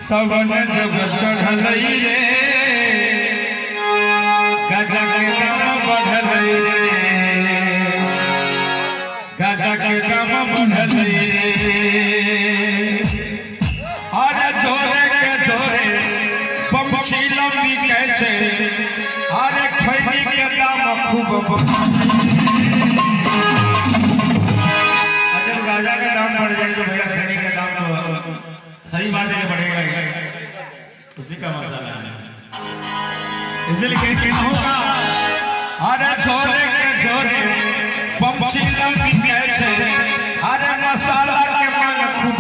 सवन जब चढ़लई रे गजा के दाम बढ़लई रे गजा के दाम बढ़लई रे अरे जोरे के जोरे पंछी लंबी के छे अरे खैनी के दाम खूब अगर गाजा का दाम बढ़ जाए तो भैया खैनी का दाम तो सही बात है कि बढ़ेगा उसी का मसाला है इसलिए कैसे होगा अरे छोरे के छोरे पंछी लंबी के छे अरे मसाला के मांग खूब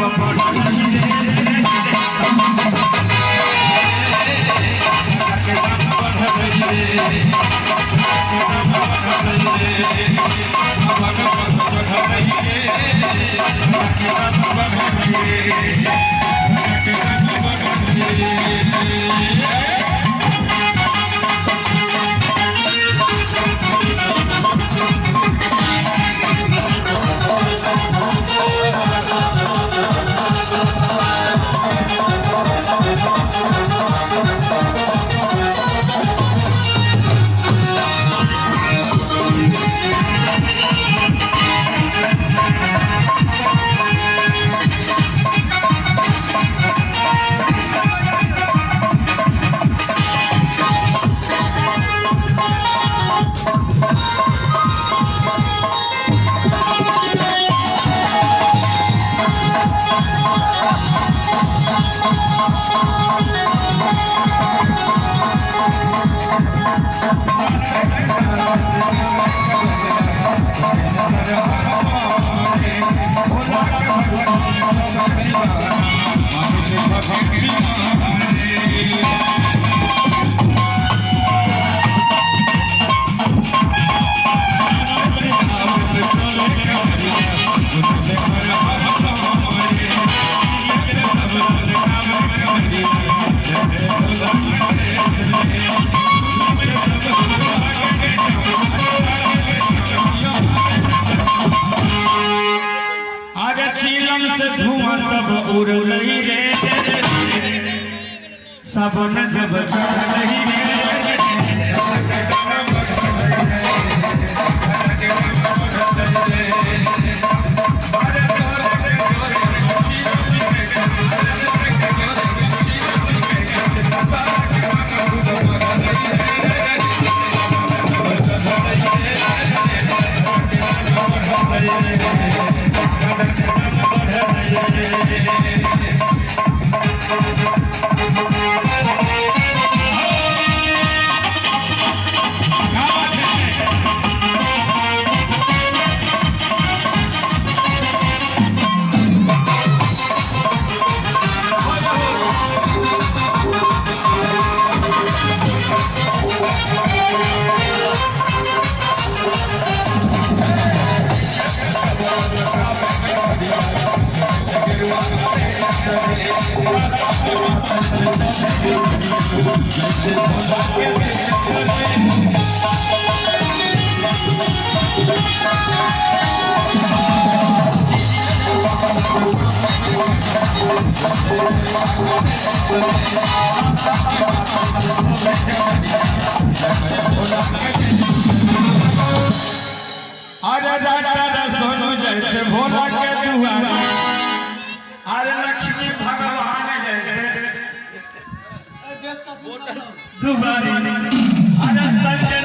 उड़लई रे सावन जब चढ़लई रे अरे दादा सोनू जैसे भोला के दुआरे अरे लक्ष्मी भगवान जैसे दुआरे अरे संजय